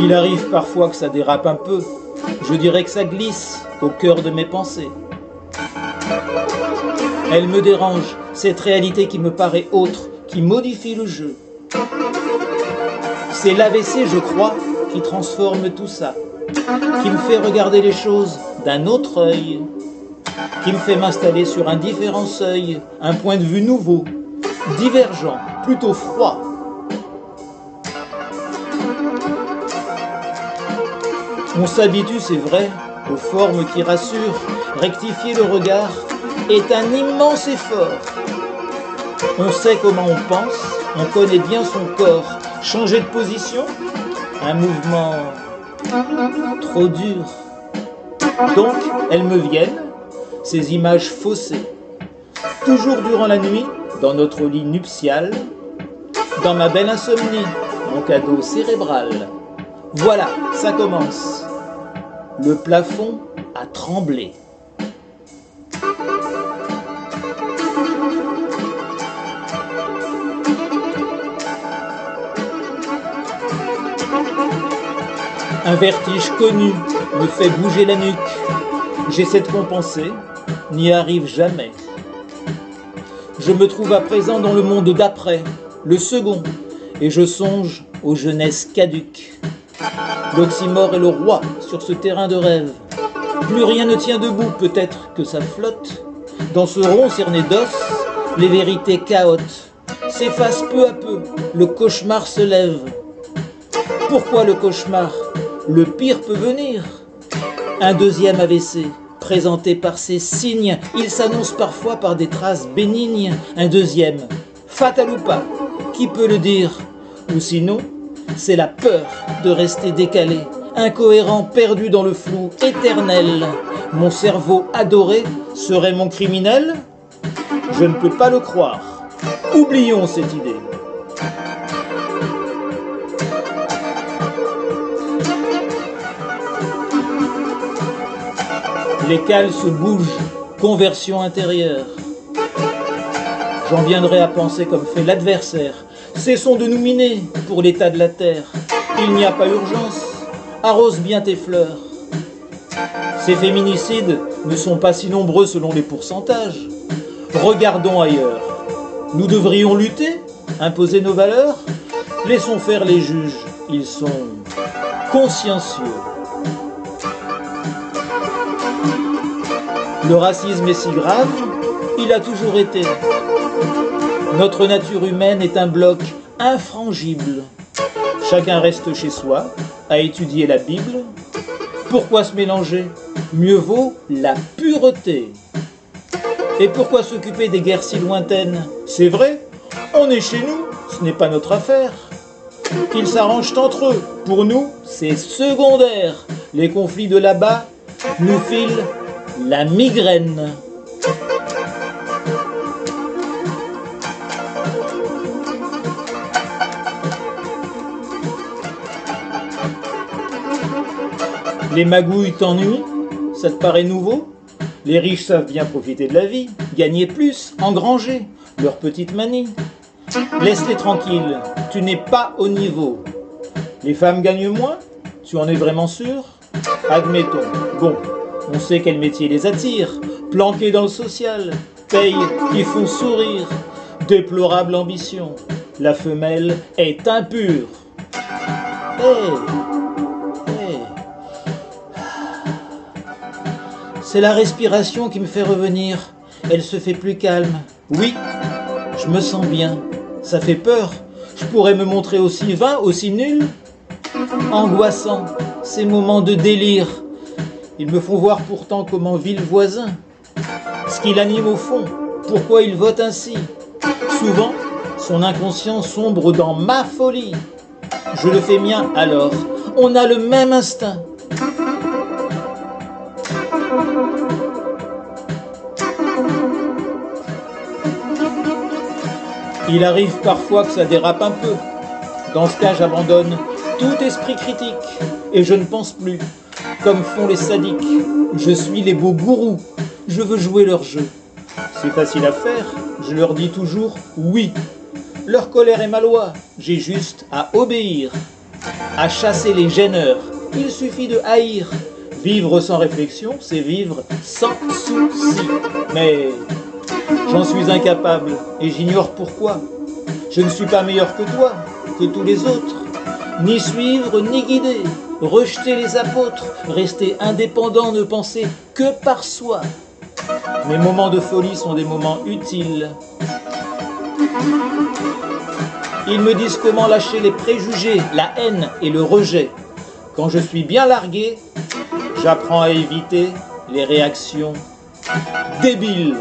Il arrive parfois que ça dérape un peu, je dirais que ça glisse au cœur de mes pensées. Elle me dérange, cette réalité qui me paraît autre, qui modifie le jeu. C'est l'AVC, je crois, qui transforme tout ça, qui me fait regarder les choses d'un autre œil, qui me fait m'installer sur un différent seuil, un point de vue nouveau, divergent, plutôt froid. On s'habitue, c'est vrai, aux formes qui rassurent. Rectifier le regard est un immense effort. On sait comment on pense, on connaît bien son corps. Changer de position, un mouvement trop dur. Donc, elles me viennent, ces images faussées. Toujours durant la nuit, dans notre lit nuptial, dans ma belle insomnie, mon cadeau cérébral. Voilà, ça commence. Le plafond a tremblé. Un vertige connu me fait bouger la nuque. J'essaie de compenser, n'y arrive jamais. Je me trouve à présent dans le monde d'après, le second, et je songe aux jeunesses caduques. L'oxymore est le roi sur ce terrain de rêve. Plus rien ne tient debout, peut-être que ça flotte. Dans ce rond cerné d'os, les vérités chaotes s'effacent peu à peu, le cauchemar se lève. Pourquoi le cauchemar? Le pire peut venir. Un deuxième AVC, présenté par ces signes, il s'annonce parfois par des traces bénignes. Un deuxième, fatal ou pas, qui peut le dire? Ou sinon, c'est la peur de rester décalé, incohérent, perdu dans le flou éternel. Mon cerveau adoré serait mon criminel? Je ne peux pas le croire. Oublions cette idée. Les cales se bougent, conversion intérieure. J'en viendrai à penser comme fait l'adversaire. Cessons de nous miner pour l'état de la terre. Il n'y a pas urgence, arrose bien tes fleurs. Ces féminicides ne sont pas si nombreux selon les pourcentages. Regardons ailleurs. Nous devrions lutter, imposer nos valeurs. Laissons faire les juges, ils sont consciencieux. Le racisme est si grave, il a toujours été. Notre nature humaine est un bloc infrangible. Chacun reste chez soi, à étudier la Bible. Pourquoi se mélanger? Mieux vaut la pureté. Et pourquoi s'occuper des guerres si lointaines? C'est vrai, on est chez nous, ce n'est pas notre affaire. Qu'ils s'arrangent entre eux, pour nous, c'est secondaire. Les conflits de là-bas nous filent la migraine. Les magouilles t'ennuient? Ça te paraît nouveau? Les riches savent bien profiter de la vie, gagner plus, engranger, leur petite manie. Laisse-les tranquilles, tu n'es pas au niveau. Les femmes gagnent moins? Tu en es vraiment sûr? Admettons, bon, on sait quel métier les attire, planqués dans le social, payent qui font sourire. Déplorable ambition, la femelle est impure. C'est la respiration qui me fait revenir, elle se fait plus calme. Oui, je me sens bien, ça fait peur, je pourrais me montrer aussi vain, aussi nul. Angoissant, ces moments de délire, ils me font voir pourtant comment vit le voisin. Ce qui l'anime au fond, pourquoi il vote ainsi. Souvent, son inconscient sombre dans ma folie. Je le fais mien alors, on a le même instinct. Il arrive parfois que ça dérape un peu. Dans ce cas, j'abandonne tout esprit critique et je ne pense plus, comme font les sadiques. Je suis les beaux gourous, je veux jouer leur jeu. C'est facile à faire, je leur dis toujours oui. Leur colère est ma loi, j'ai juste à obéir. à chasser les gêneurs. Il suffit de haïr. Vivre sans réflexion, c'est vivre sans souci. Mais j'en suis incapable et j'ignore pourquoi. Je ne suis pas meilleur que toi, que tous les autres. Ni suivre, ni guider. Rejeter les apôtres, rester indépendant, ne penser que par soi. Mes moments de folie sont des moments utiles. Ils me disent comment lâcher les préjugés, la haine et le rejet. Quand je suis bien largué, j'apprends à éviter les réactions débiles.